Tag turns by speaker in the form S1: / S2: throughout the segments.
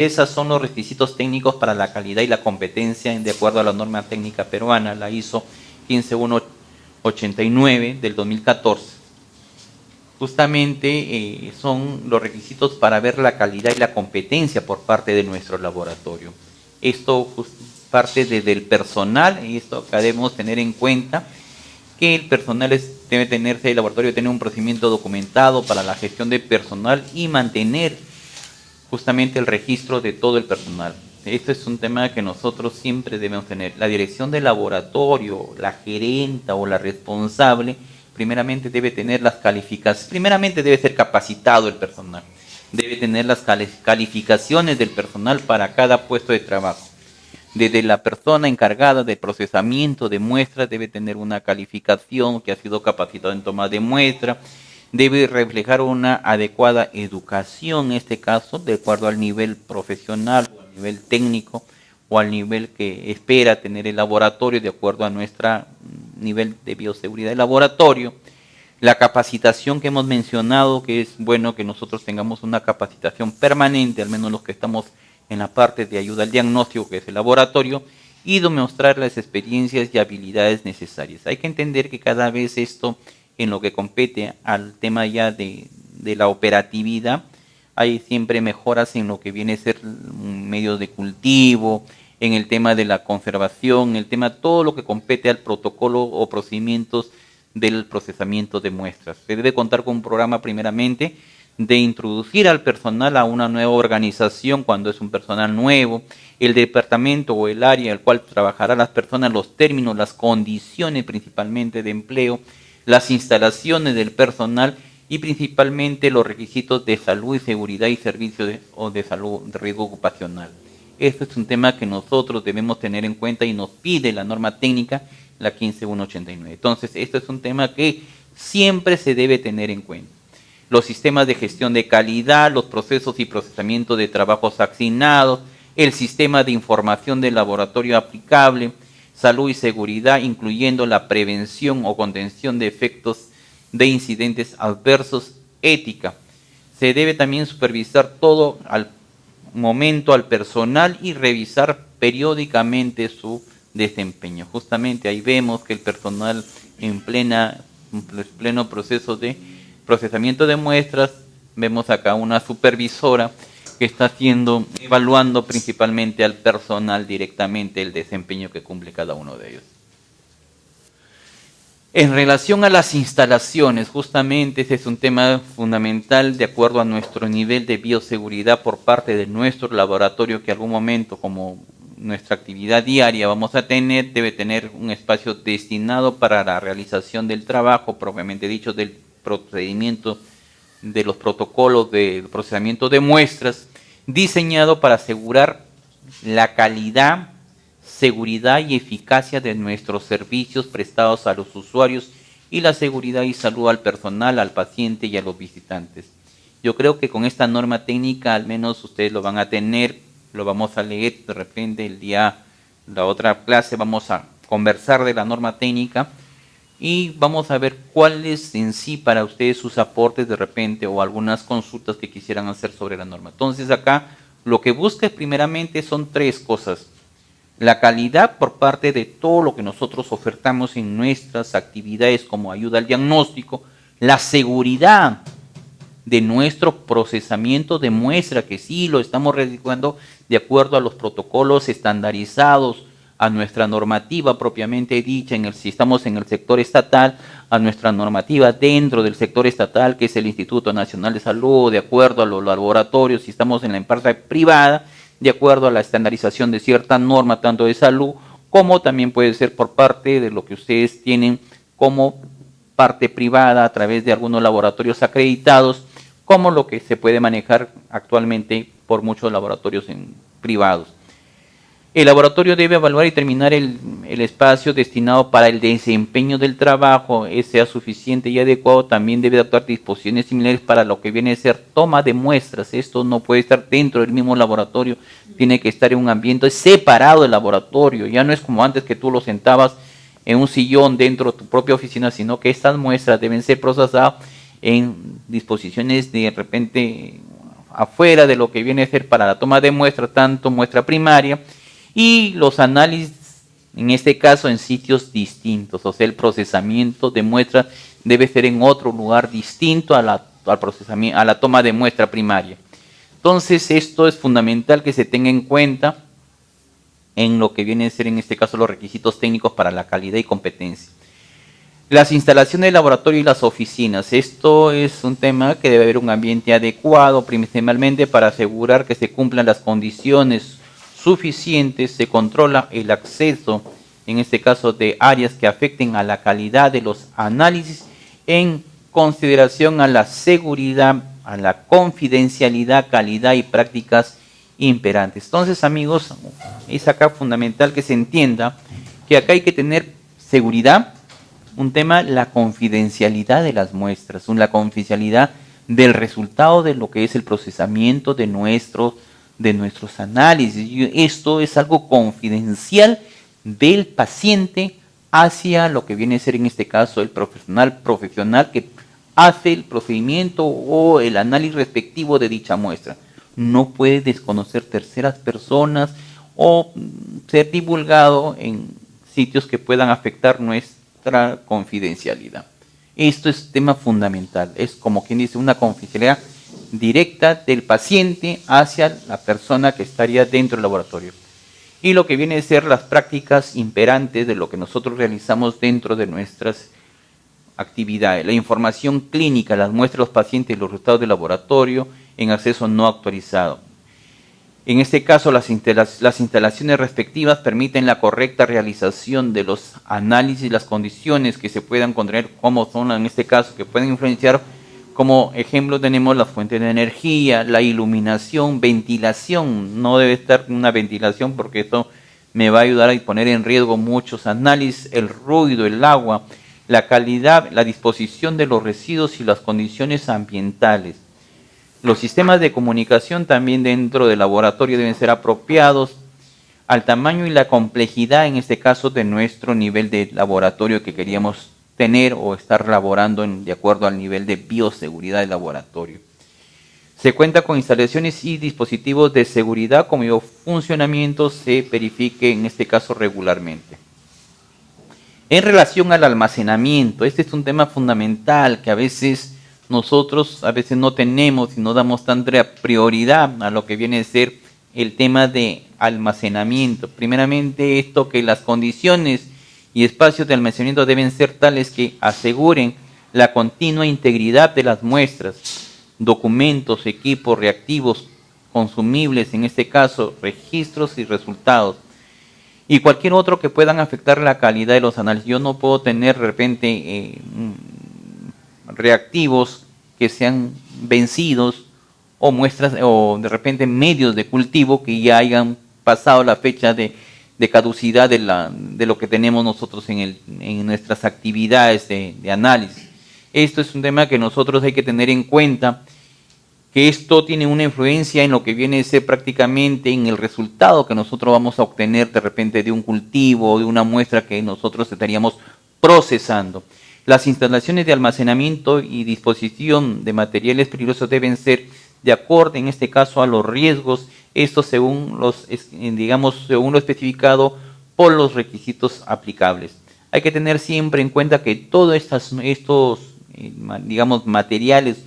S1: Esos son los requisitos técnicos para la calidad y la competencia de acuerdo a la norma técnica peruana, la ISO 15189 del 2014. Justamente son los requisitos para ver la calidad y la competencia por parte de nuestro laboratorio. Esto parte desde el personal, y esto acá debemos tener en cuenta que el personal debe tenerse, el laboratorio tiene un procedimiento documentado para la gestión de personal y mantener justamente el registro de todo el personal. Esto es un tema que nosotros siempre debemos tener. La dirección del laboratorio, la gerenta o la responsable, primeramente debe tener las calificaciones, primeramente debe ser capacitado el personal, debe tener las calificaciones del personal para cada puesto de trabajo. Desde la persona encargada del procesamiento de muestras debe tener una calificación que ha sido capacitado en toma de muestra, debe reflejar una adecuada educación, en este caso, de acuerdo al nivel profesional, o al nivel técnico, o al nivel que espera tener el laboratorio, de acuerdo a nuestro nivel de bioseguridad del laboratorio. La capacitación que hemos mencionado, que es bueno que nosotros tengamos una capacitación permanente, al menos los que estamos en la parte de ayuda al diagnóstico, que es el laboratorio, y demostrar las experiencias y habilidades necesarias. Hay que entender que cada vez esto, en lo que compete al tema ya de la operatividad, hay siempre mejoras en lo que viene a ser medios de cultivo, en el tema de la conservación, en el tema todo lo que compete al protocolo o procedimientos del procesamiento de muestras. Se debe contar con un programa primeramente de introducir al personal a una nueva organización cuando es un personal nuevo, el departamento o el área en el cual trabajarán las personas, los términos, las condiciones principalmente de empleo, las instalaciones del personal y principalmente los requisitos de salud y seguridad y servicios de salud de riesgo ocupacional. Esto es un tema que nosotros debemos tener en cuenta y nos pide la norma técnica, la 15189. Entonces, esto es un tema que siempre se debe tener en cuenta. Los sistemas de gestión de calidad, los procesos y procesamiento de trabajos asignados, el sistema de información del laboratorio aplicable, salud y seguridad, incluyendo la prevención o contención de efectos de incidentes adversos, ética. Se debe también supervisar todo al momento al personal y revisar periódicamente su desempeño. Justamente ahí vemos que el personal en pleno proceso de procesamiento de muestras, vemos acá una supervisora que está evaluando principalmente al personal directamente el desempeño que cumple cada uno de ellos. En relación a las instalaciones, justamente ese es un tema fundamental de acuerdo a nuestro nivel de bioseguridad por parte de nuestro laboratorio, que algún momento, como nuestra actividad diaria vamos a tener, debe tener un espacio destinado para la realización del trabajo, propiamente dicho, del procedimiento de los protocolos de procesamiento de muestras, diseñado para asegurar la calidad, seguridad y eficacia de nuestros servicios prestados a los usuarios y la seguridad y salud al personal, al paciente y a los visitantes. Yo creo que con esta norma técnica al menos ustedes lo van a tener, lo vamos a leer de repente la otra clase vamos a conversar de la norma técnica y vamos a ver cuáles en sí para ustedes sus aportes de repente o algunas consultas que quisieran hacer sobre la norma. Entonces acá lo que busca primeramente son tres cosas. La calidad por parte de todo lo que nosotros ofertamos en nuestras actividades como ayuda al diagnóstico, la seguridad de nuestro procesamiento de muestra, que sí lo estamos realizando de acuerdo a los protocolos estandarizados, a nuestra normativa propiamente dicha, si estamos en el sector estatal, a nuestra normativa dentro del sector estatal, que es el Instituto Nacional de Salud, de acuerdo a los laboratorios, si estamos en la empresa privada, de acuerdo a la estandarización de cierta norma, tanto de salud, como también puede ser por parte de lo que ustedes tienen como parte privada a través de algunos laboratorios acreditados, como lo que se puede manejar actualmente por muchos laboratorios privados. El laboratorio debe evaluar y terminar el espacio destinado para el desempeño del trabajo, sea suficiente y adecuado. También debe adoptar disposiciones similares para lo que viene a ser toma de muestras. Esto no puede estar dentro del mismo laboratorio, tiene que estar en un ambiente separado del laboratorio. Ya no es como antes que tú lo sentabas en un sillón dentro de tu propia oficina, sino que estas muestras deben ser procesadas en disposiciones de repente afuera de lo que viene a ser para la toma de muestras, tanto muestra primaria, y los análisis, en este caso, en sitios distintos. O sea, el procesamiento de muestras debe ser en otro lugar distinto al procesamiento, a la toma de muestra primaria. Entonces, esto es fundamental que se tenga en cuenta en lo que viene a ser, en este caso, los requisitos técnicos para la calidad y competencia. Las instalaciones de laboratorio y las oficinas. Esto es un tema que debe haber un ambiente adecuado, principalmente para asegurar que se cumplan las condiciones suficientes, se controla el acceso, en este caso, de áreas que afecten a la calidad de los análisis en consideración a la seguridad, a la confidencialidad, calidad y prácticas imperantes. Entonces, amigos, es acá fundamental que se entienda que acá hay que tener seguridad. Un tema, la confidencialidad de las muestras, la confidencialidad del resultado de lo que es el procesamiento de nuestros análisis. Esto es algo confidencial del paciente hacia lo que viene a ser, en este caso, el profesional que hace el procedimiento o el análisis respectivo de dicha muestra. No puede desconocer terceras personas o ser divulgado en sitios que puedan afectar nuestra confidencialidad. Esto es tema fundamental, es como quien dice una confidencialidad directa del paciente hacia la persona que estaría dentro del laboratorio. Y lo que viene a ser las prácticas imperantes de lo que nosotros realizamos dentro de nuestras actividades. La información clínica, las muestras de los pacientes y los resultados del laboratorio en acceso no actualizado. En este caso, las instalaciones respectivas permiten la correcta realización de los análisis, las condiciones que se puedan contener, como son en este caso, que pueden influenciar. Como ejemplo tenemos las fuentes de energía, la iluminación, ventilación. No debe estar una ventilación porque esto me va a ayudar a poner en riesgo muchos análisis, el ruido, el agua, la calidad, la disposición de los residuos y las condiciones ambientales. Los sistemas de comunicación también dentro del laboratorio deben ser apropiados al tamaño y la complejidad, en este caso, de nuestro nivel de laboratorio que queríamos tener o estar laborando de acuerdo al nivel de bioseguridad del laboratorio. Se cuenta con instalaciones y dispositivos de seguridad cuyo funcionamiento se verifique, en este caso, regularmente. En relación al almacenamiento, este es un tema fundamental que a veces nosotros no tenemos y no damos tanta prioridad a lo que viene a ser el tema de almacenamiento. Primeramente, esto, que las condiciones y espacios de almacenamiento deben ser tales que aseguren la continua integridad de las muestras, documentos, equipos, reactivos, consumibles, en este caso, registros y resultados, y cualquier otro que puedan afectar la calidad de los análisis. Yo no puedo tener de repente reactivos que sean vencidos o muestras o de repente medios de cultivo que ya hayan pasado la fecha de caducidad de lo que tenemos nosotros en nuestras actividades de análisis. Esto es un tema que nosotros hay que tener en cuenta, que esto tiene una influencia en lo que viene a ser prácticamente en el resultado que nosotros vamos a obtener de repente de un cultivo o de una muestra que nosotros estaríamos procesando. Las instalaciones de almacenamiento y disposición de materiales peligrosos deben ser de acuerdo, en este caso, a los riesgos, esto según según lo especificado por los requisitos aplicables. Hay que tener siempre en cuenta que todos estos materiales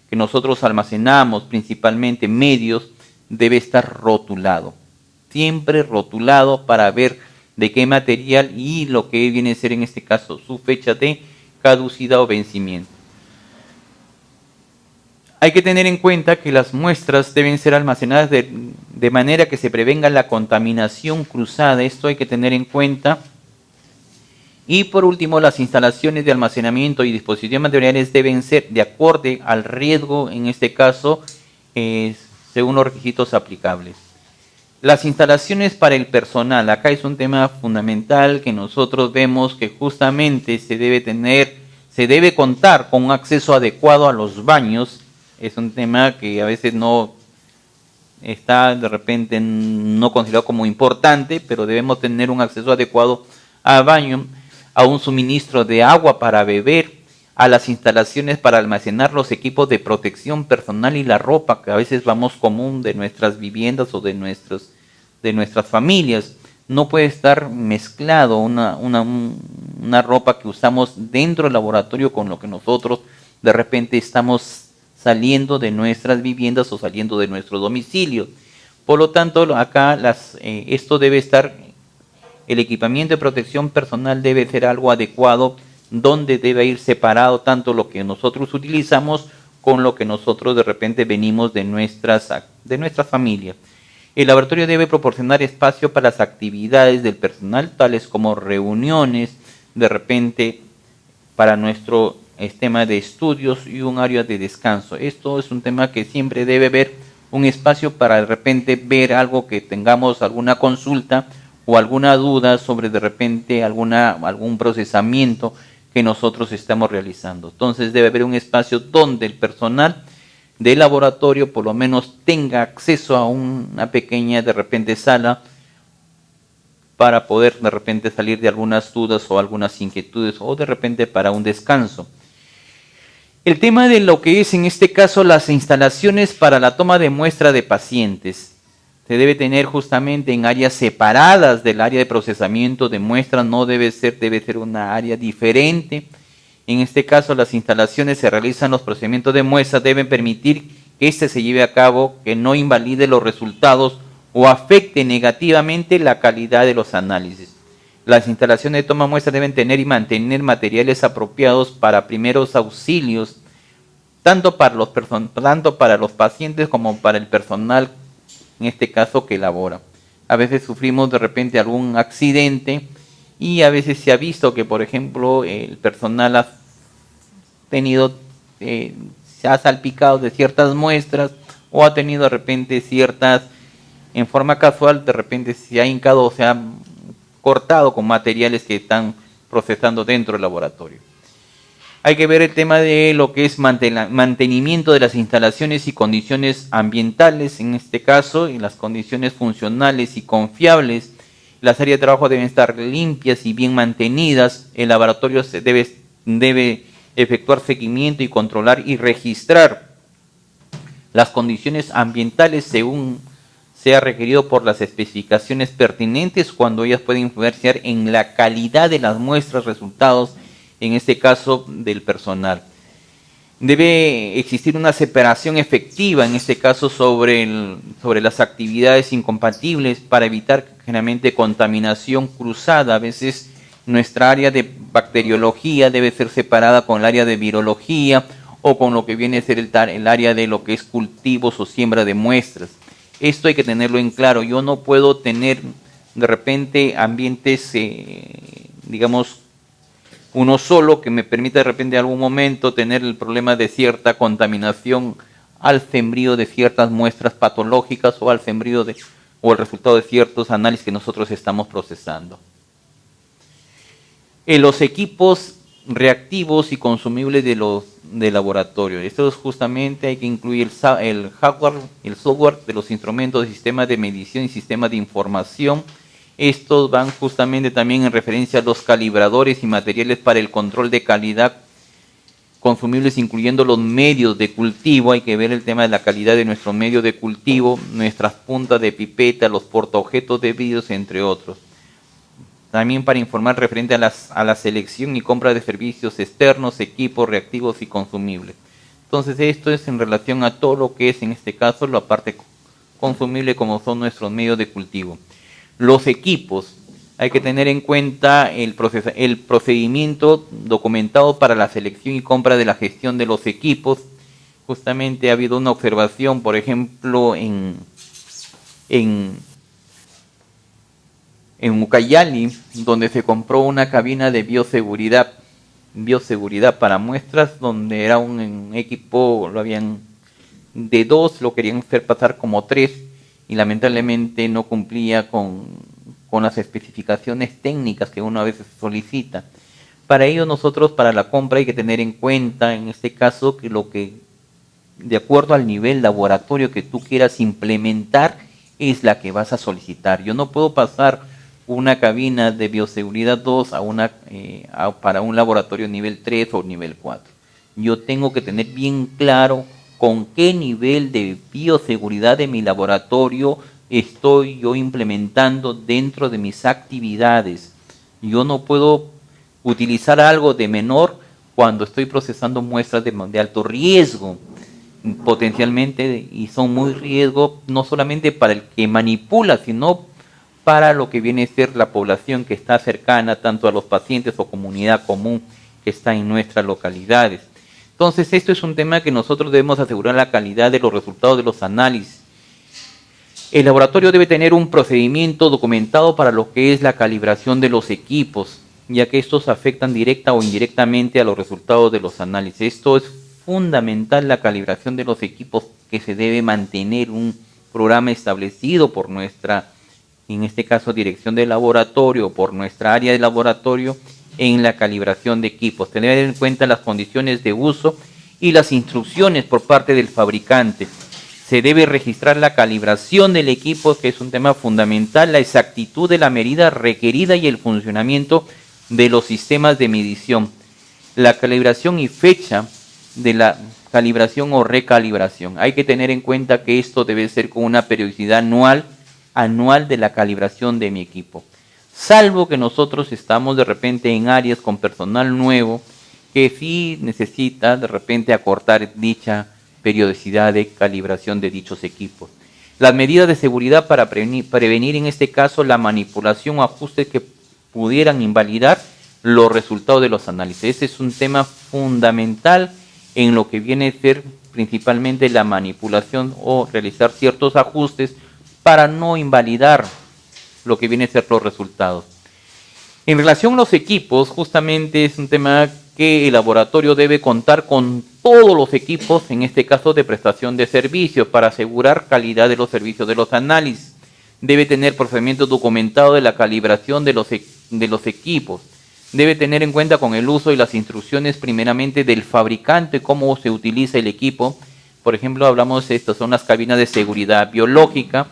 S1: que nosotros almacenamos, principalmente medios, debe estar rotulado. Siempre rotulado para ver de qué material y lo que viene a ser, en este caso, su fecha de caducidad o vencimiento. Hay que tener en cuenta que las muestras deben ser almacenadas de manera que se prevenga la contaminación cruzada. Esto hay que tener en cuenta. Y por último, las instalaciones de almacenamiento y dispositivos materiales deben ser de acuerdo al riesgo, en este caso, según los requisitos aplicables. Las instalaciones para el personal. Acá es un tema fundamental que nosotros vemos que justamente se debe contar con un acceso adecuado a los baños. Es un tema que a veces no está de repente no considerado como importante, pero debemos tener un acceso adecuado a baño, a un suministro de agua para beber, a las instalaciones para almacenar los equipos de protección personal y la ropa que a veces vamos común de nuestras viviendas o de nuestras familias. No puede estar mezclado una ropa que usamos dentro del laboratorio con lo que nosotros de repente estamos saliendo de nuestras viviendas o saliendo de nuestro domicilio. Por lo tanto, acá esto debe estar, el equipamiento de protección personal debe ser algo adecuado, donde debe ir separado tanto lo que nosotros utilizamos con lo que nosotros de repente venimos de nuestras familias. El laboratorio debe proporcionar espacio para las actividades del personal, tales como reuniones, de repente para nuestro tema de estudios y un área de descanso. Esto es un tema que siempre debe haber un espacio para de repente ver algo que tengamos alguna consulta o alguna duda sobre de repente algún procesamiento que nosotros estamos realizando. Entonces debe haber un espacio donde el personal del laboratorio por lo menos tenga acceso a una pequeña de repente sala para poder de repente salir de algunas dudas o algunas inquietudes o de repente para un descanso. El tema de lo que es en este caso las instalaciones para la toma de muestra de pacientes. Se debe tener justamente en áreas separadas del área de procesamiento de muestras, no debe ser una área diferente. En este caso las instalaciones se realizan los procedimientos de muestras, deben permitir que éste se lleve a cabo, que no invalide los resultados o afecte negativamente la calidad de los análisis. Las instalaciones de toma de muestras deben tener y mantener materiales apropiados para primeros auxilios, tanto para los pacientes como para el personal, en este caso que elabora. A veces sufrimos de repente algún accidente y a veces se ha visto que, por ejemplo, el personal ha tenido, se ha salpicado de ciertas muestras o ha tenido de repente en forma casual, de repente se ha hincado o se ha cortado con materiales que están procesando dentro del laboratorio. Hay que ver el tema de lo que es mantenimiento de las instalaciones y condiciones ambientales, en este caso, y las condiciones funcionales y confiables. Las áreas de trabajo deben estar limpias y bien mantenidas. El laboratorio debe efectuar seguimiento y controlar y registrar las condiciones ambientales según sea requerido por las especificaciones pertinentes cuando ellas pueden influenciar en la calidad de las muestras, resultados, en este caso del personal. Debe existir una separación efectiva, en este caso sobre las actividades incompatibles para evitar generalmente contaminación cruzada. A veces nuestra área de bacteriología debe ser separada con el área de virología o con lo que viene a ser el área de lo que es cultivos o siembra de muestras. Esto hay que tenerlo en claro. Yo no puedo tener de repente ambientes, digamos, uno solo que me permita de repente en algún momento tener el problema de cierta contaminación al sembrío de ciertas muestras patológicas o al sembrío o el resultado de ciertos análisis que nosotros estamos procesando. Los equipos reactivos y consumibles del laboratorio. Esto es justamente, hay que incluir el hardware y el software de los instrumentos de sistemas de medición y sistemas de información. Estos van justamente también en referencia a los calibradores y materiales para el control de calidad consumibles, incluyendo los medios de cultivo. Hay que ver el tema de la calidad de nuestro medio de cultivo, nuestras puntas de pipeta, los portaobjetos de vidrio, entre otros. También para informar referente a la selección y compra de servicios externos, equipos reactivos y consumibles. Entonces esto es en relación a todo lo que es en este caso la parte consumible como son nuestros medios de cultivo. Los equipos, hay que tener en cuenta el procedimiento documentado para la selección y compra de la gestión de los equipos. Justamente ha habido una observación, por ejemplo, en Ucayali, donde se compró una cabina de bioseguridad para muestras, donde era un equipo, lo habían de 2, lo querían hacer pasar como 3 y lamentablemente no cumplía con las especificaciones técnicas que uno a veces solicita. Para ello nosotros, para la compra, hay que tener en cuenta en este caso que de acuerdo al nivel laboratorio que tú quieras implementar es la que vas a solicitar. Yo no puedo pasar una cabina de bioseguridad 2 para un laboratorio nivel 3 o nivel 4. Yo tengo que tener bien claro con qué nivel de bioseguridad de mi laboratorio estoy yo implementando dentro de mis actividades. Yo no puedo utilizar algo de menor cuando estoy procesando muestras de alto riesgo, potencialmente, y son muy riesgo no solamente para el que manipula, sino para lo que viene a ser la población que está cercana tanto a los pacientes o comunidad común que está en nuestras localidades. Entonces, esto es un tema que nosotros debemos asegurar la calidad de los resultados de los análisis. El laboratorio debe tener un procedimiento documentado para lo que es la calibración de los equipos, ya que estos afectan directa o indirectamente a los resultados de los análisis. Esto es fundamental, la calibración de los equipos, que se debe mantener un programa establecido por nuestra, en este caso, dirección de laboratorio, por nuestra área de laboratorio, en la calibración de equipos. Tener en cuenta las condiciones de uso y las instrucciones por parte del fabricante. Se debe registrar la calibración del equipo, que es un tema fundamental, la exactitud de la medida requerida y el funcionamiento de los sistemas de medición. La calibración y fecha de la calibración o recalibración. Hay que tener en cuenta que esto debe ser con una periodicidad anual de la calibración de mi equipo. Salvo que nosotros estamos de repente en áreas con personal nuevo que sí necesita de repente acortar dicha periodicidad de calibración de dichos equipos. Las medidas de seguridad para prevenir en este caso la manipulación o ajustes que pudieran invalidar los resultados de los análisis. Ese es un tema fundamental en lo que viene a ser principalmente la manipulación o realizar ciertos ajustes para no invalidar lo que viene a ser los resultados. En relación a los equipos, justamente es un tema que el laboratorio debe contar con todos los equipos, en este caso de prestación de servicios, para asegurar calidad de los servicios de los análisis. Debe tener procedimientos documentados de la calibración de los equipos. Debe tener en cuenta con el uso y las instrucciones primeramente del fabricante, cómo se utiliza el equipo. Por ejemplo, hablamos de estas son las cabinas de seguridad biológica.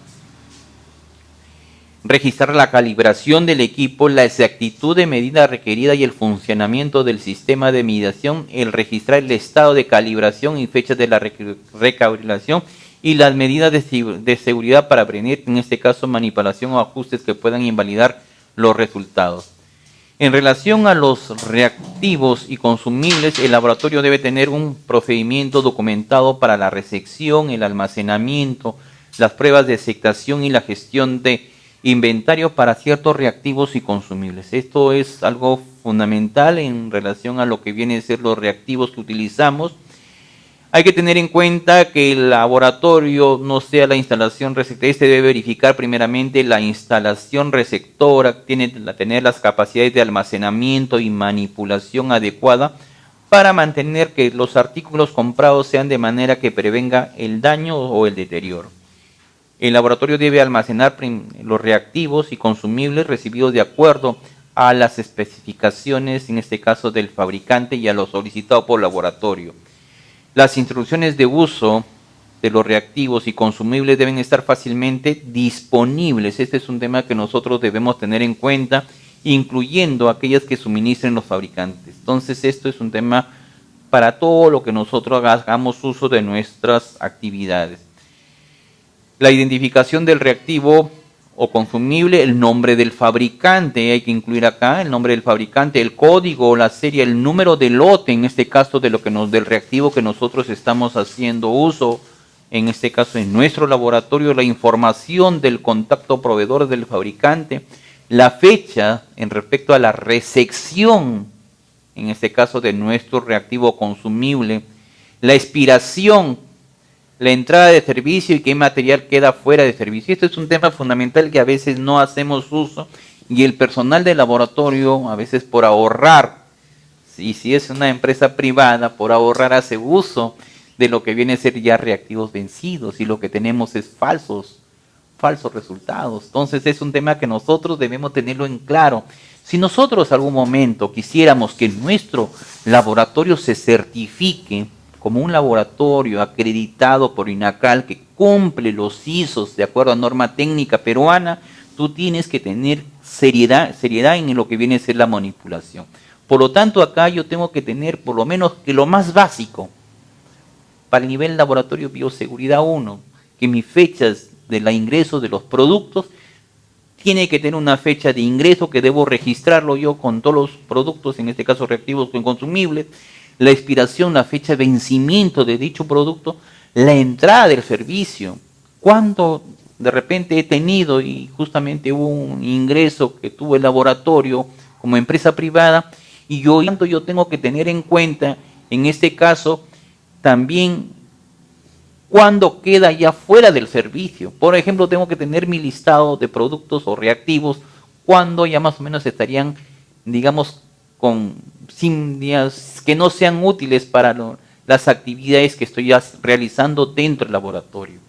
S1: Registrar la calibración del equipo, la exactitud de medida requerida y el funcionamiento del sistema de medición, el registrar el estado de calibración y fechas de la recalibración y las medidas de seguridad para prevenir, en este caso, manipulación o ajustes que puedan invalidar los resultados. En relación a los reactivos y consumibles, el laboratorio debe tener un procedimiento documentado para la recepción, el almacenamiento, las pruebas de aceptación y la gestión de inventario para ciertos reactivos y consumibles. Esto es algo fundamental en relación a lo que vienen a ser los reactivos que utilizamos. Hay que tener en cuenta que el laboratorio no sea la instalación receptora. Este debe verificar primeramente la instalación receptora, tener las capacidades de almacenamiento y manipulación adecuada para mantener que los artículos comprados sean de manera que prevenga el daño o el deterioro. El laboratorio debe almacenar los reactivos y consumibles recibidos de acuerdo a las especificaciones, en este caso del fabricante, y a lo solicitado por el laboratorio. Las instrucciones de uso de los reactivos y consumibles deben estar fácilmente disponibles. Este es un tema que nosotros debemos tener en cuenta, incluyendo aquellas que suministren los fabricantes. Entonces, esto es un tema para todo lo que nosotros hagamos uso de nuestras actividades. La identificación del reactivo o consumible, el nombre del fabricante, hay que incluir acá el nombre del fabricante, el código, la serie, el número de lote, en este caso del reactivo que nosotros estamos haciendo uso, en este caso en nuestro laboratorio, la información del contacto proveedor del fabricante, la fecha en respecto a la recepción, en este caso de nuestro reactivo consumible, la expiración, la entrada de servicio y qué material queda fuera de servicio. Esto es un tema fundamental que a veces no hacemos uso y el personal de laboratorio a veces por ahorrar, y si es una empresa privada, por ahorrar hace uso de lo que viene a ser ya reactivos vencidos y lo que tenemos es falsos resultados. Entonces es un tema que nosotros debemos tenerlo en claro. Si nosotros algún momento quisiéramos que nuestro laboratorio se certifique como un laboratorio acreditado por INACAL que cumple los ISOs de acuerdo a norma técnica peruana, Tú tienes que tener seriedad en lo que viene a ser la manipulación. Por lo tanto, acá yo tengo que tener por lo menos que lo más básico para el nivel laboratorio bioseguridad 1, que mis fechas de la ingreso de los productos tiene que tener una fecha de ingreso que debo registrarlo yo con todos los productos, en este caso reactivos o consumibles, la expiración, la fecha de vencimiento de dicho producto, la entrada del servicio, cuando de repente he tenido y justamente hubo un ingreso que tuvo el laboratorio como empresa privada, y yo tengo que tener en cuenta, en este caso, también cuando queda ya fuera del servicio. Por ejemplo, tengo que tener mi listado de productos o reactivos cuando ya más o menos estarían, digamos, sin días que no sean útiles para las actividades que estoy realizando dentro del laboratorio.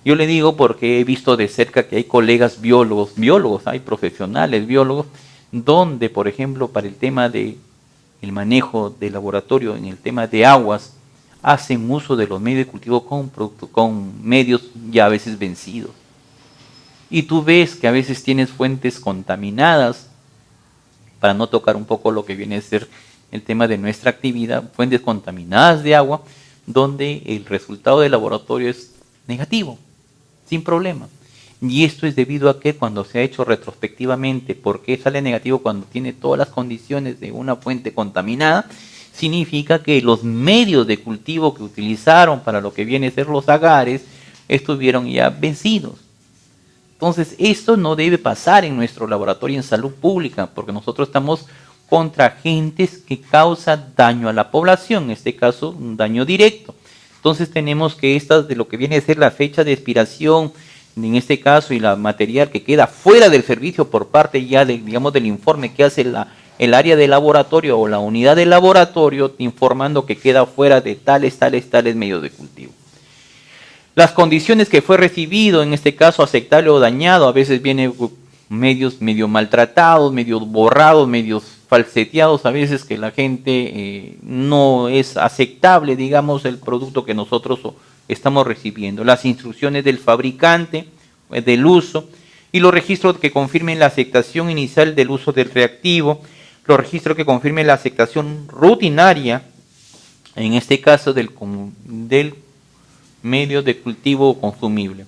S1: Yo le digo porque he visto de cerca que hay colegas biólogos, hay profesionales biólogos, donde, por ejemplo, para el tema de el manejo del laboratorio, en el tema de aguas, hacen uso de los medios de cultivo con medios ya a veces vencidos. Y tú ves que a veces tienes fuentes contaminadas, para no tocar un poco lo que viene a ser el tema de nuestra actividad, fuentes contaminadas de agua, donde el resultado del laboratorio es negativo, sin problema. Y esto es debido a que cuando se ha hecho retrospectivamente, ¿por qué sale negativo cuando tiene todas las condiciones de una fuente contaminada? Significa que los medios de cultivo que utilizaron para lo que viene a ser los agares estuvieron ya vencidos. Entonces, esto no debe pasar en nuestro laboratorio en salud pública, porque nosotros estamos contra agentes que causan daño a la población, en este caso, un daño directo. Entonces, tenemos que de lo que viene a ser la fecha de expiración, en este caso, y la material que queda fuera del servicio por parte ya del informe que hace el área de laboratorio o la unidad de laboratorio, informando que queda fuera de tales medios de cultivo. Las condiciones que fue recibido, en este caso aceptable o dañado, a veces viene medio maltratados, medio borrados, medios falseteados, a veces que la gente no es aceptable, digamos, el producto que nosotros estamos recibiendo. Las instrucciones del fabricante, del uso, y los registros que confirmen la aceptación inicial del uso del reactivo, los registros que confirmen la aceptación rutinaria, en este caso del medio de cultivo consumible.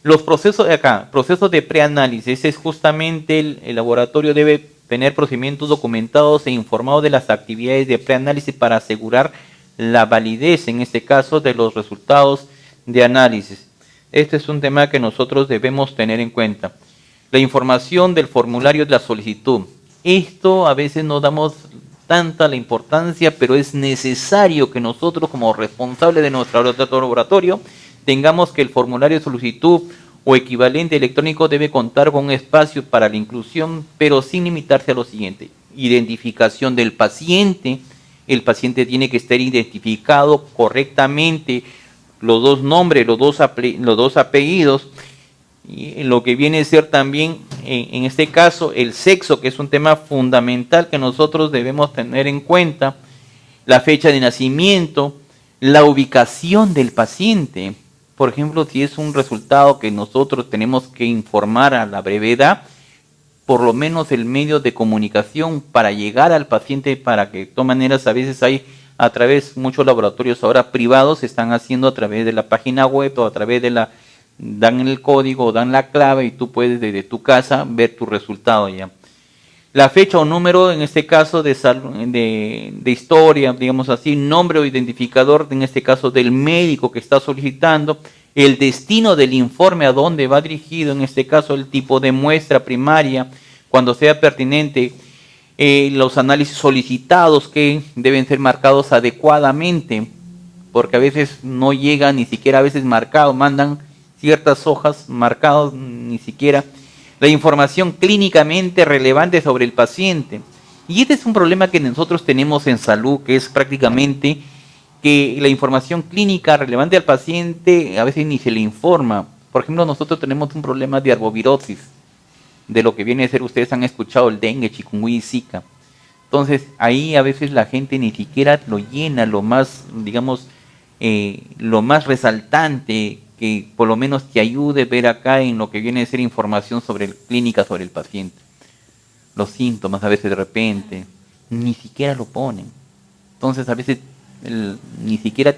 S1: Los procesos de acá, procesos de preanálisis, es justamente el laboratorio debe tener procedimientos documentados e informados de las actividades de preanálisis para asegurar la validez, en este caso, de los resultados de análisis. Este es un tema que nosotros debemos tener en cuenta. La información del formulario de la solicitud. Esto a veces no damos tanta la importancia, pero es necesario que nosotros, como responsables de nuestro laboratorio, tengamos que el formulario de solicitud o equivalente electrónico debe contar con un espacio para la inclusión, pero sin limitarse a lo siguiente: identificación del paciente. El paciente tiene que estar identificado correctamente, los dos nombres, los dos apellidos, y lo que viene a ser también, en este caso, el sexo, que es un tema fundamental que nosotros debemos tener en cuenta, la fecha de nacimiento, la ubicación del paciente. Por ejemplo, si es un resultado que nosotros tenemos que informar a la brevedad, por lo menos el medio de comunicación para llegar al paciente, para que de todas maneras a veces hay a través, muchos laboratorios ahora privados están haciendo a través de la página web o a través de dan el código, dan la clave y tú puedes desde tu casa ver tu resultado ya. La fecha o número, en este caso de historia, digamos así, nombre o identificador, en este caso del médico que está solicitando, el destino del informe, a dónde va dirigido, en este caso el tipo de muestra primaria, cuando sea pertinente, los análisis solicitados que deben ser marcados adecuadamente, porque a veces no llega ni siquiera a veces marcado, mandan ciertas hojas marcadas ni siquiera. La información clínicamente relevante sobre el paciente. Y este es un problema que nosotros tenemos en salud, que es prácticamente que la información clínica relevante al paciente a veces ni se le informa. Por ejemplo, nosotros tenemos un problema de arbovirosis, de lo que viene a ser, ustedes han escuchado el dengue, chikungunya y zika. Entonces, ahí a veces la gente ni siquiera lo llena, lo más, digamos, lo más resaltante, que por lo menos te ayude a ver acá en lo que viene a ser información clínica sobre el paciente. Los síntomas a veces de repente, ni siquiera lo ponen. Entonces a veces ni siquiera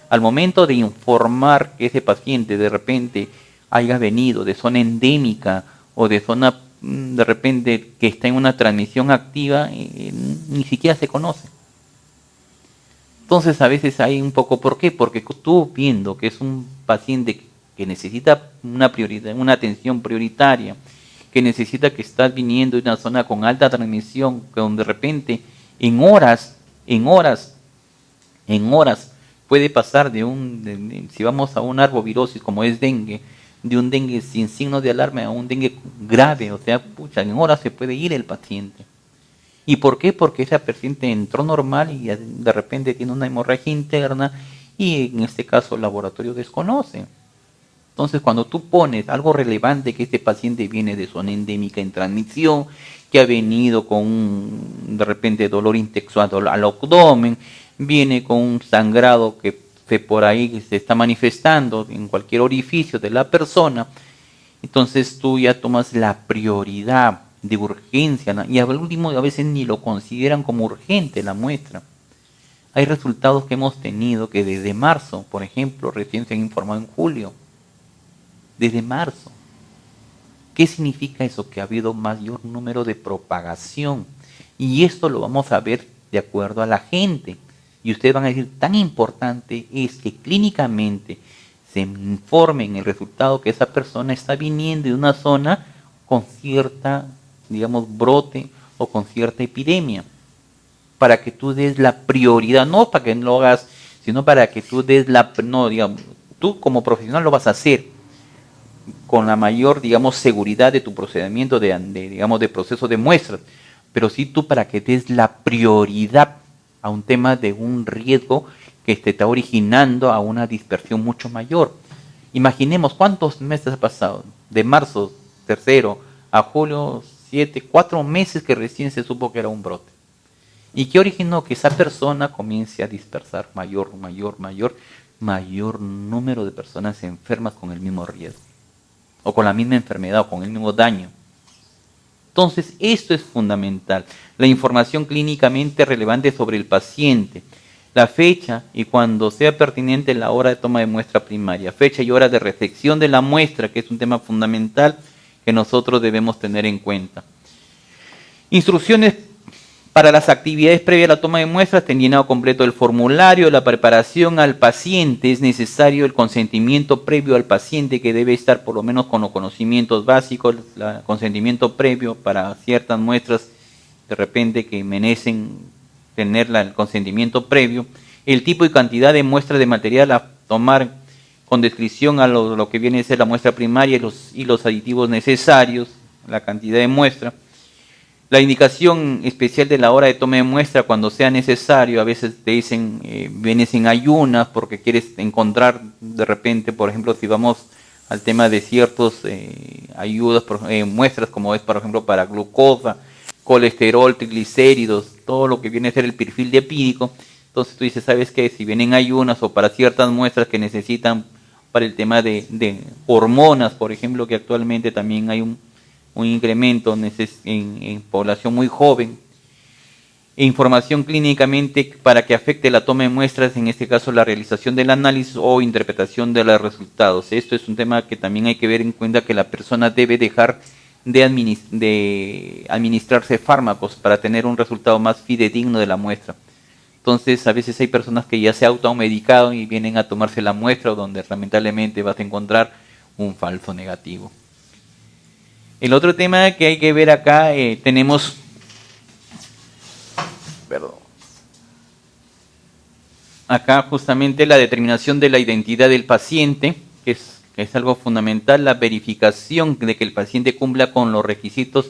S1: al momento de informar que ese paciente de repente haya venido de zona endémica o de zona de repente que está en una transmisión activa, ni siquiera se conoce. Entonces a veces hay un poco, ¿por qué? Porque tú viendo que es un paciente que necesita una atención prioritaria, que necesita que estás viniendo de una zona con alta transmisión, que donde de repente en horas puede pasar si vamos a una arbovirosis como es dengue, de un dengue sin signos de alarma a un dengue grave, o sea, en horas se puede ir el paciente. ¿Y por qué? Porque ese paciente entró normal y de repente tiene una hemorragia interna y en este caso el laboratorio desconoce. Entonces, cuando tú pones algo relevante, que este paciente viene de zona endémica en transmisión, que ha venido con de repente dolor intexual al abdomen, viene con un sangrado que por ahí se está manifestando en cualquier orificio de la persona, entonces tú ya tomas la prioridad de urgencia, ¿no? Y al último a veces ni lo consideran como urgente la muestra. Hay resultados que hemos tenido que desde marzo, por ejemplo, recién se han informado en julio, desde marzo. ¿Qué significa eso? Que ha habido mayor número de propagación. Y esto lo vamos a ver de acuerdo a la gente. Y ustedes van a decir, tan importante es que clínicamente se informe en el resultado que esa persona está viniendo de una zona con cierta, digamos, brote o con cierta epidemia. Para que tú des la prioridad, no para que no lo hagas, sino para que tú des tú como profesional lo vas a hacer con la mayor, digamos, seguridad de tu procedimiento de proceso de muestras, pero sí tú para que des la prioridad a un tema de un riesgo que te está originando a una dispersión mucho mayor. Imaginemos cuántos meses ha pasado, de marzo 3 a julio 7, 4 meses que recién se supo que era un brote. ¿Y qué originó? Que esa persona comience a dispersar mayor número de personas enfermas con el mismo riesgo, o con la misma enfermedad, o con el mismo daño. Entonces, esto es fundamental. La información clínicamente relevante sobre el paciente, la fecha y cuando sea pertinente la hora de toma de muestra primaria, fecha y hora de recepción de la muestra, que es un tema fundamental que nosotros debemos tener en cuenta. Instrucciones para las actividades previas a la toma de muestras: llenado completo del formulario, la preparación al paciente. Es necesario el consentimiento previo al paciente, que debe estar por lo menos con los conocimientos básicos, el consentimiento previo para ciertas muestras de repente que merecen tener el consentimiento previo. El tipo y cantidad de muestras de material a tomar con descripción a lo que viene a ser la muestra primaria y los aditivos necesarios, la cantidad de muestra. La indicación especial de la hora de toma de muestra cuando sea necesario. A veces te dicen, vienes en ayunas porque quieres encontrar de repente, por ejemplo, si vamos al tema de ciertos ayudas, muestras como es, por ejemplo, para glucosa, colesterol, triglicéridos, todo lo que viene a ser el perfil lipídico. Entonces tú dices, ¿sabes qué? Si vienen ayunas o para ciertas muestras que necesitan para el tema de hormonas, por ejemplo, que actualmente también hay un incremento en población muy joven, e información clínicamente para que afecte la toma de muestras, en este caso la realización del análisis o interpretación de los resultados. Esto es un tema que también hay que ver en cuenta, que la persona debe dejar de administrarse fármacos para tener un resultado más fidedigno de la muestra. Entonces, a veces hay personas que ya se automedicaron y vienen a tomarse la muestra, donde lamentablemente vas a encontrar un falso negativo. El otro tema que hay que ver acá, tenemos, acá justamente la determinación de la identidad del paciente, que es algo fundamental, la verificación de que el paciente cumpla con los requisitos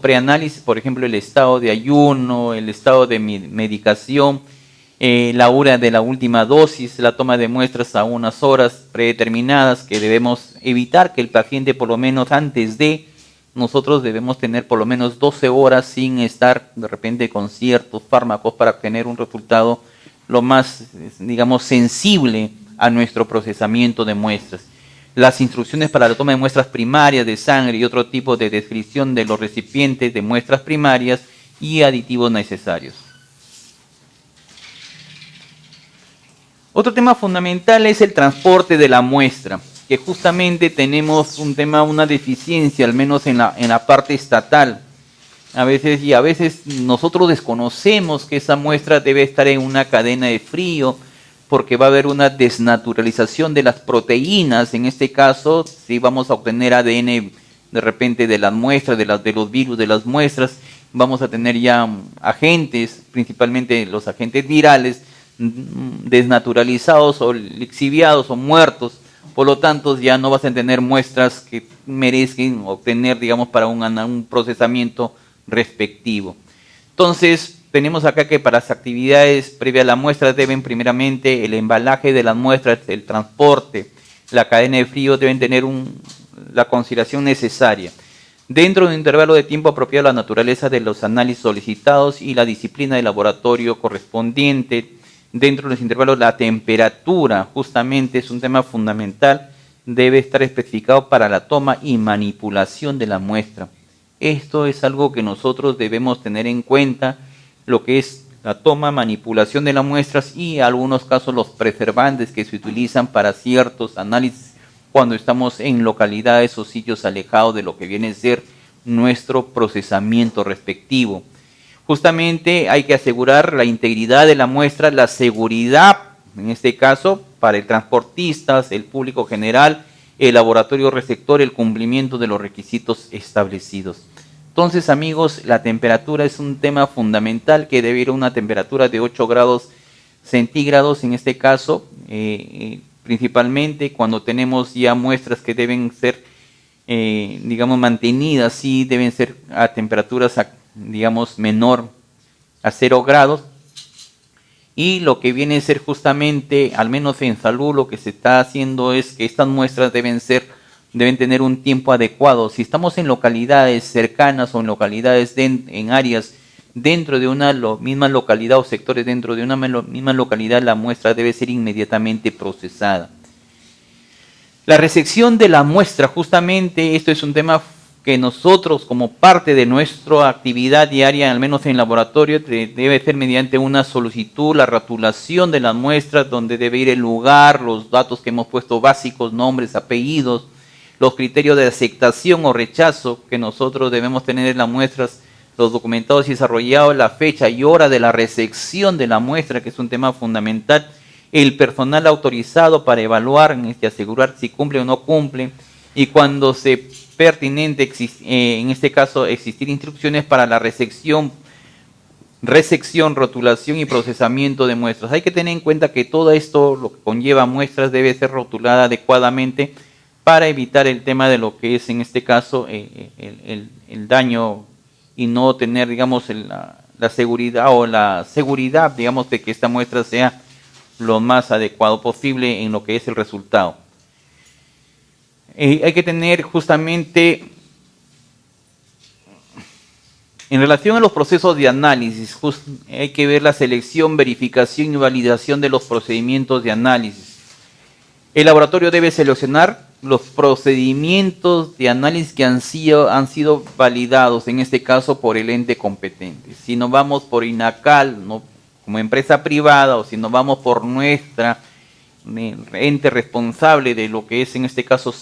S1: preanálisis, por ejemplo, el estado de ayuno, el estado de medicación, la hora de la última dosis, la toma de muestras a unas horas predeterminadas, que debemos evitar que el paciente, por lo menos antes de, nosotros debemos tener por lo menos 12 horas sin estar de repente con ciertos fármacos, para obtener un resultado lo más, digamos, sensible a nuestro procesamiento de muestras. Las instrucciones para la toma de muestras primarias de sangre y otro tipo de descripción de los recipientes de muestras primarias y aditivos necesarios. Otro tema fundamental es el transporte de la muestra, que justamente tenemos una deficiencia, al menos en la parte estatal. A veces nosotros desconocemos que esa muestra debe estar en una cadena de frío, porque va a haber una desnaturalización de las proteínas. En este caso, si vamos a obtener ADN de repente de las muestras, de los virus de las muestras, vamos a tener ya agentes, principalmente los agentes virales, desnaturalizados o lixiviados o muertos. Por lo tanto, ya no vas a tener muestras que merezcan obtener, digamos, para un procesamiento respectivo. Entonces, tenemos acá que para las actividades previas a la muestra deben primeramente el embalaje de las muestras, el transporte, la cadena de frío deben tener la consideración necesaria. Dentro de un intervalo de tiempo apropiado a la naturaleza de los análisis solicitados y la disciplina de laboratorio correspondiente. Dentro de los intervalos, la temperatura, justamente es un tema fundamental, debe estar especificado para la toma y manipulación de la muestra. Esto es algo que nosotros debemos tener en cuenta, lo que es la toma, manipulación de las muestras y en algunos casos los preservantes que se utilizan para ciertos análisis cuando estamos en localidades o sitios alejados de lo que viene a ser nuestro procesamiento respectivo. Justamente hay que asegurar la integridad de la muestra, la seguridad, en este caso, para el transportista, el público general, el laboratorio receptor, el cumplimiento de los requisitos establecidos. Entonces, amigos, la temperatura es un tema fundamental que debe ir a una temperatura de 8 grados centígrados, en este caso, principalmente cuando tenemos ya muestras que deben ser, digamos, mantenidas, sí deben ser a temperaturas, digamos, menor a 0 grados. Y lo que viene a ser justamente, al menos en salud, lo que se está haciendo es que estas muestras deben tener un tiempo adecuado. Si estamos en localidades cercanas o en localidades en áreas dentro de una misma localidad o sectores dentro de una misma localidad, la muestra debe ser inmediatamente procesada. La recepción de la muestra, justamente esto es un tema que nosotros como parte de nuestra actividad diaria, al menos en laboratorio, debe ser mediante una solicitud, la rotulación de las muestras, donde debe ir el lugar, los datos que hemos puesto básicos, nombres, apellidos, los criterios de aceptación o rechazo que nosotros debemos tener en las muestras, los documentados y desarrollados, la fecha y hora de la recepción de la muestra, que es un tema fundamental, el personal autorizado para evaluar, asegurar si cumple o no cumple, y cuando se pertinente, en este caso, existir instrucciones para la recepción, rotulación y procesamiento de muestras. Hay que tener en cuenta que todo esto, lo que conlleva muestras, debe ser rotulada adecuadamente para evitar el tema de lo que es, en este caso, el daño y no tener, digamos, la seguridad, digamos, de que esta muestra sea lo más adecuado posible en lo que es el resultado. Hay que tener justamente, en relación a los procesos de análisis, hay que ver la selección, verificación y validación de los procedimientos de análisis. El laboratorio debe seleccionar los procedimientos de análisis que han sido validados, en este caso por el ente competente. Si nos vamos por INACAL, ¿no?, como empresa privada, o si nos vamos por nuestra ente responsable de lo que es, en este caso,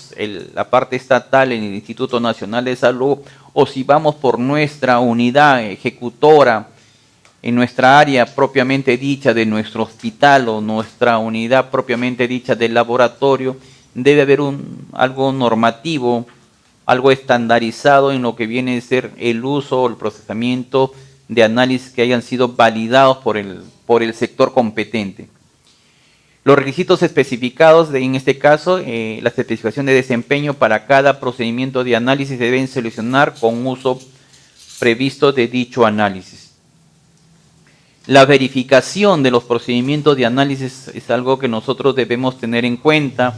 S1: la parte estatal en el Instituto Nacional de Salud, o si vamos por nuestra unidad ejecutora en nuestra área propiamente dicha de nuestro hospital o nuestra unidad propiamente dicha del laboratorio, debe haber algo normativo, algo estandarizado en lo que viene a ser el uso o el procesamiento de análisis que hayan sido validados por el sector competente. Los requisitos especificados, en este caso, la especificación de desempeño para cada procedimiento de análisis deben seleccionar con uso previsto de dicho análisis. La verificación de los procedimientos de análisis es algo que nosotros debemos tener en cuenta.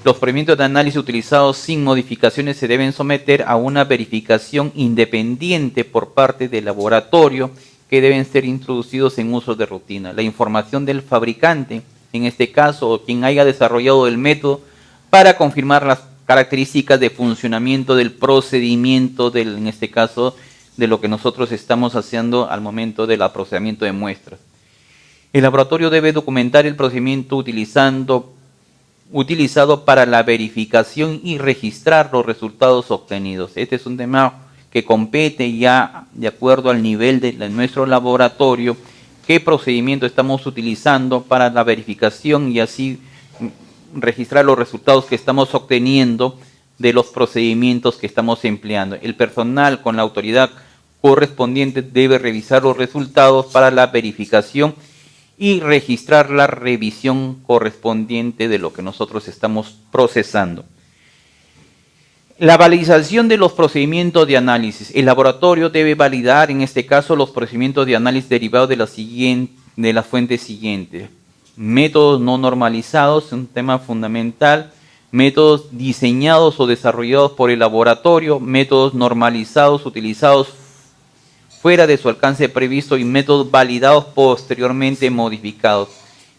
S1: Los procedimientos de análisis utilizados sin modificaciones se deben someter a una verificación independiente por parte del laboratorio, que deben ser introducidos en usos de rutina. La información del fabricante, en este caso, o quien haya desarrollado el método, para confirmar las características de funcionamiento del procedimiento, en este caso, de lo que nosotros estamos haciendo al momento del procesamiento de muestras. El laboratorio debe documentar el procedimiento utilizado para la verificación y registrar los resultados obtenidos. Este es un tema que compete ya de acuerdo al nivel de nuestro laboratorio, qué procedimiento estamos utilizando para la verificación y así registrar los resultados que estamos obteniendo de los procedimientos que estamos empleando. El personal con la autoridad correspondiente debe revisar los resultados para la verificación y registrar la revisión correspondiente de lo que nosotros estamos procesando. La validación de los procedimientos de análisis. El laboratorio debe validar, en este caso, los procedimientos de análisis derivados de las fuentes siguientes. Métodos no normalizados, un tema fundamental. Métodos diseñados o desarrollados por el laboratorio. Métodos normalizados utilizados fuera de su alcance previsto y métodos validados posteriormente modificados.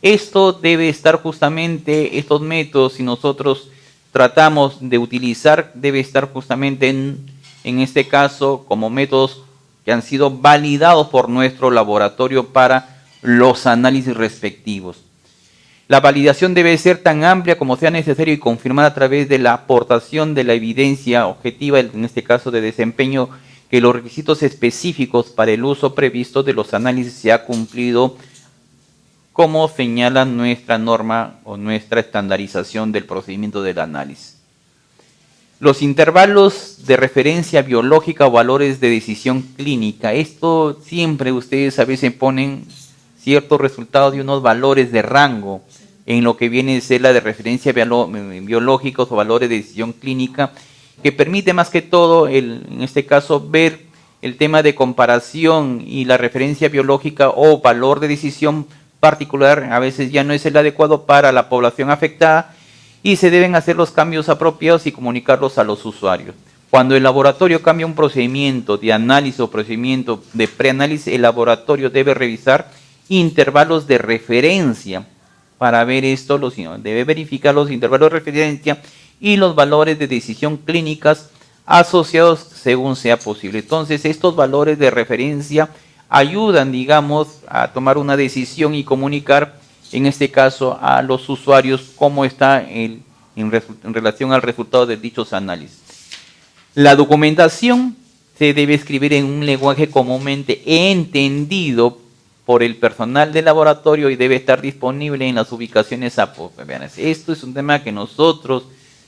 S1: Esto debe estar justamente, estos métodos, si nosotros tratamos de utilizar, debe estar justamente en este caso como métodos que han sido validados por nuestro laboratorio para los análisis respectivos. La validación debe ser tan amplia como sea necesario y confirmada a través de la aportación de la evidencia objetiva, en este caso de desempeño, que los requisitos específicos para el uso previsto de los análisis se ha cumplido, como señala nuestra norma o nuestra estandarización del procedimiento del análisis. Los intervalos de referencia biológica o valores de decisión clínica. Esto siempre ustedes a veces ponen ciertos resultados de unos valores de rango en lo que viene a ser la de referencia biológicos o valores de decisión clínica, que permite más que todo, en este caso, ver el tema de comparación y la referencia biológica o valor de decisión particular a veces ya no es el adecuado para la población afectada y se deben hacer los cambios apropiados y comunicarlos a los usuarios. Cuando el laboratorio cambia un procedimiento de análisis o procedimiento de preanálisis, el laboratorio debe revisar intervalos de referencia para ver esto, debe verificar los intervalos de referencia y los valores de decisión clínicas asociados según sea posible. Entonces, estos valores de referencia ayudan, digamos, a tomar una decisión y comunicar, en este caso, a los usuarios cómo está en relación al resultado de dichos análisis. La documentación se debe escribir en un lenguaje comúnmente entendido por el personal del laboratorio y debe estar disponible en las ubicaciones apropiadas. Esto es un tema que nosotros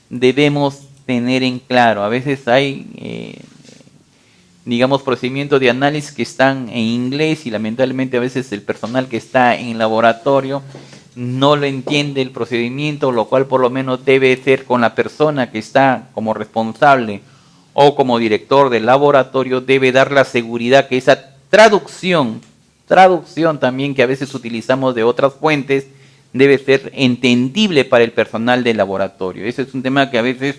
S1: debemos tener en claro. A veces hay, digamos, procedimientos de análisis que están en inglés y lamentablemente a veces el personal que está en el laboratorio no lo entiende el procedimiento, lo cual por lo menos debe ser con la persona que está como responsable o como director del laboratorio, debe dar la seguridad que esa traducción también que a veces utilizamos de otras fuentes, debe ser entendible para el personal del laboratorio. Ese es un tema que a veces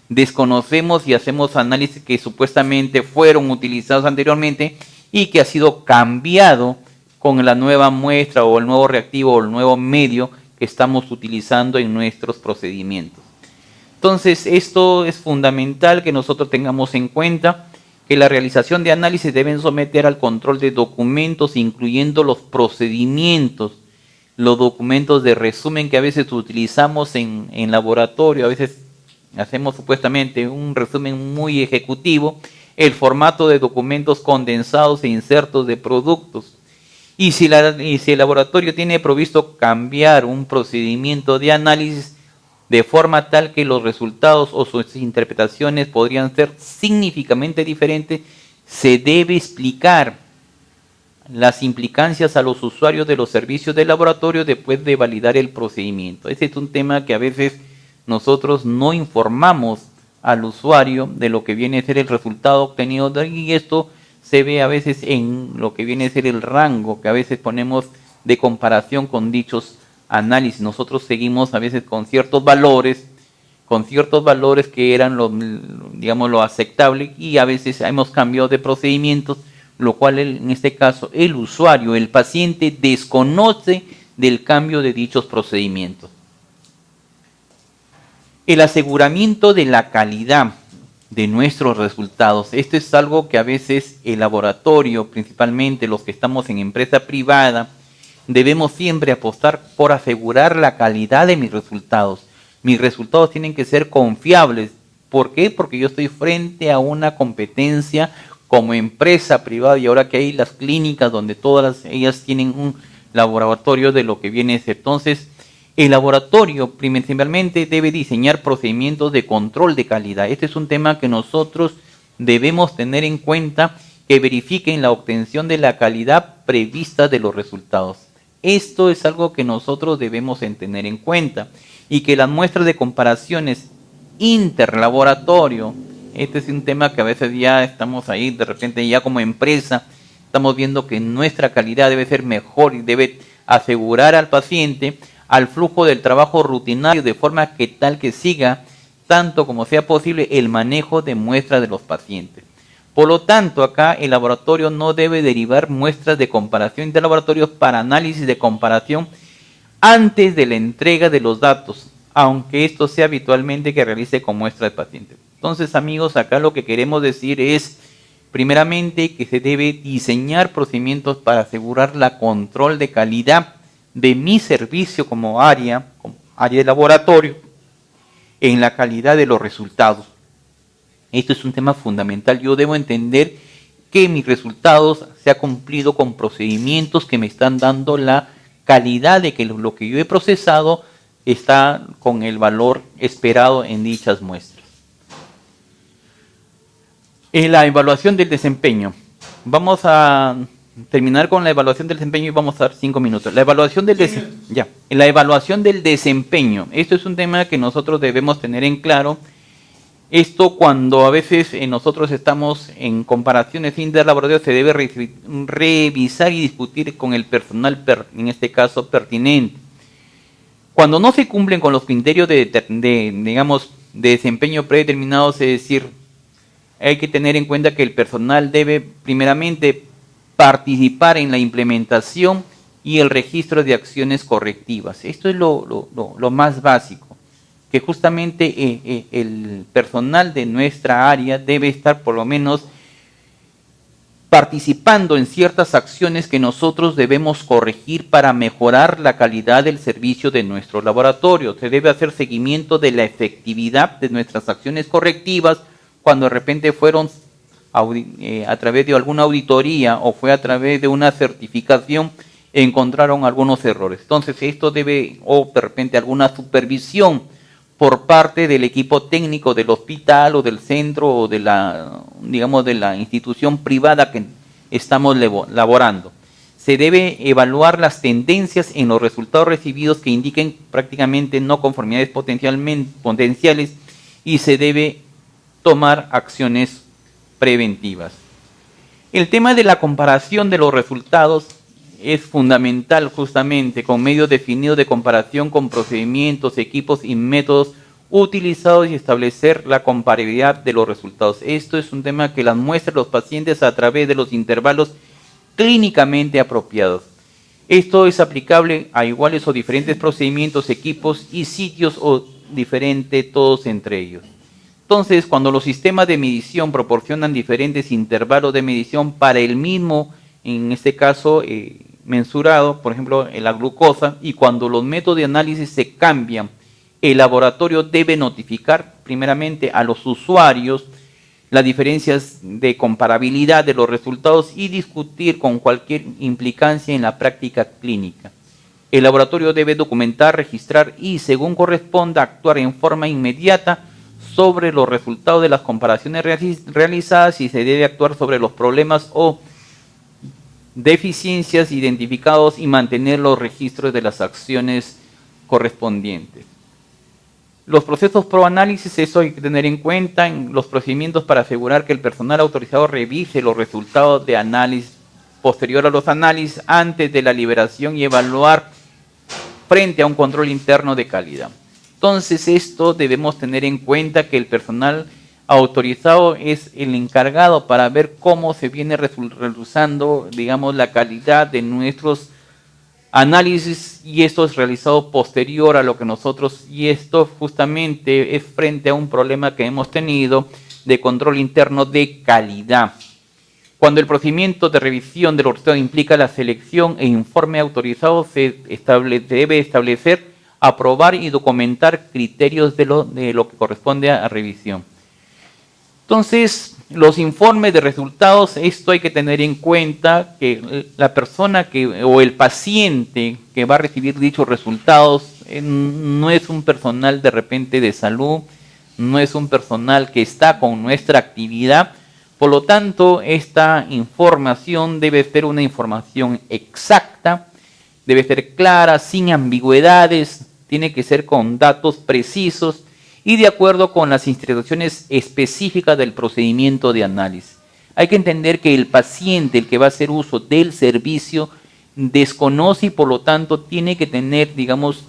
S1: desconocemos y hacemos análisis que supuestamente fueron utilizados anteriormente y que ha sido cambiado con la nueva muestra o el nuevo reactivo o el nuevo medio que estamos utilizando en nuestros procedimientos. Entonces, esto es fundamental que nosotros tengamos en cuenta que la realización de análisis deben someter al control de documentos, incluyendo los procedimientos, los documentos de resumen que a veces utilizamos en laboratorio, a veces hacemos supuestamente un resumen muy ejecutivo, el formato de documentos condensados e insertos de productos. Y si el laboratorio tiene provisto cambiar un procedimiento de análisis de forma tal que los resultados o sus interpretaciones podrían ser significativamente diferentes, se debe explicar las implicancias a los usuarios de los servicios del laboratorio después de validar el procedimiento. Ese es un tema que a veces nosotros no informamos al usuario de lo que viene a ser el resultado obtenido y esto se ve a veces en lo que viene a ser el rango que a veces ponemos de comparación con dichos análisis. Nosotros seguimos a veces con ciertos valores que eran lo aceptable y a veces hemos cambiado de procedimientos, lo cual en este caso el usuario, el paciente desconoce del cambio de dichos procedimientos. El aseguramiento de la calidad de nuestros resultados. Esto es algo que a veces el laboratorio, principalmente los que estamos en empresa privada, debemos siempre apostar por asegurar la calidad de mis resultados. Mis resultados tienen que ser confiables. ¿Por qué? Porque yo estoy frente a una competencia como empresa privada, y ahora que hay las clínicas donde todas ellas tienen un laboratorio de lo que viene a ser. Entonces, el laboratorio principalmente debe diseñar procedimientos de control de calidad. Este es un tema que nosotros debemos tener en cuenta, que verifiquen la obtención de la calidad prevista de los resultados. Esto es algo que nosotros debemos tener en cuenta, y que las muestras de comparaciones interlaboratorio, este es un tema que a veces ya estamos ahí, de repente ya como empresa, estamos viendo que nuestra calidad debe ser mejor y debe asegurar al paciente al flujo del trabajo rutinario, de forma que tal que siga, tanto como sea posible, el manejo de muestras de los pacientes. Por lo tanto, acá el laboratorio no debe derivar muestras de comparación de laboratorios para análisis de comparación antes de la entrega de los datos, aunque esto sea habitualmente que realice con muestra de paciente. Entonces, amigos, acá lo que queremos decir es, primeramente, que se debe diseñar procedimientos para asegurar la control de calidad de mi servicio como área de laboratorio, en la calidad de los resultados. Esto es un tema fundamental. Yo debo entender que mis resultados se han cumplido con procedimientos que me están dando la calidad de que lo que yo he procesado está con el valor esperado en dichas muestras. En la evaluación del desempeño. Vamos a terminar con la evaluación del desempeño y vamos a dar 5 minutos. La evaluación del la evaluación del desempeño. Esto es un tema que nosotros debemos tener en claro. Esto, cuando a veces nosotros estamos en comparaciones interlaboratorias, se debe revisar y discutir con el personal, en este caso, pertinente. Cuando no se cumplen con los criterios digamos, de desempeño predeterminados, es decir, hay que tener en cuenta que el personal debe primeramente participar en la implementación y el registro de acciones correctivas. Esto es lo más básico, que justamente el personal de nuestra área debe estar por lo menos participando en ciertas acciones que nosotros debemos corregir para mejorar la calidad del servicio de nuestro laboratorio. Se debe hacer seguimiento de la efectividad de nuestras acciones correctivas cuando de repente fueron a través de alguna auditoría o fue a través de una certificación, encontraron algunos errores. Entonces esto debe, o de repente alguna supervisión por parte del equipo técnico del hospital o del centro o de la, digamos, de la institución privada que estamos laborando. Se debe evaluar las tendencias en los resultados recibidos que indiquen prácticamente no conformidades potenciales, y se debe tomar acciones preventivas. El tema de la comparación de los resultados es fundamental, justamente con medios definidos de comparación, con procedimientos, equipos y métodos utilizados, y establecer la comparabilidad de los resultados. Esto es un tema que las muestran los pacientes a través de los intervalos clínicamente apropiados. Esto es aplicable a iguales o diferentes procedimientos, equipos y sitios, o diferente todos entre ellos. Entonces, cuando los sistemas de medición proporcionan diferentes intervalos de medición para el mismo, en este caso, mensurado, por ejemplo, en la glucosa, y cuando los métodos de análisis se cambian, el laboratorio debe notificar primeramente a los usuarios las diferencias de comparabilidad de los resultados y discutir con cualquier implicancia en la práctica clínica. El laboratorio debe documentar, registrar y, según corresponda, actuar en forma inmediata sobre los resultados de las comparaciones realizadas, y se debe actuar sobre los problemas o deficiencias identificados y mantener los registros de las acciones correspondientes. Los procesos pro-análisis, eso hay que tener en cuenta en los procedimientos para asegurar que el personal autorizado revise los resultados de análisis posterior a los análisis antes de la liberación, y evaluar frente a un control interno de calidad. Entonces, esto debemos tener en cuenta, que el personal autorizado es el encargado para ver cómo se viene realizando, digamos, la calidad de nuestros análisis, y esto es realizado posterior a lo que nosotros, y esto justamente es frente a un problema que hemos tenido de control interno de calidad. Cuando el procedimiento de revisión de los resultados implica la selección e informe autorizado, se debe establecer, aprobar y documentar criterios de lo que corresponde a revisión. Entonces, los informes de resultados, esto hay que tener en cuenta que la persona o el paciente que va a recibir dichos resultados no es un personal de repente de salud, no es un personal que está con nuestra actividad. Por lo tanto, esta información debe ser una información exacta, debe ser clara, sin ambigüedades, tiene que ser con datos precisos y de acuerdo con las instrucciones específicas del procedimiento de análisis. Hay que entender que el paciente, el que va a hacer uso del servicio, desconoce y por lo tanto tiene que tener, digamos,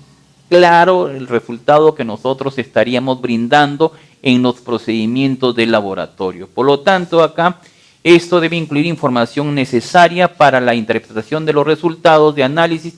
S1: claro el resultado que nosotros estaríamos brindando en los procedimientos del laboratorio. Por lo tanto, acá esto debe incluir información necesaria para la interpretación de los resultados de análisis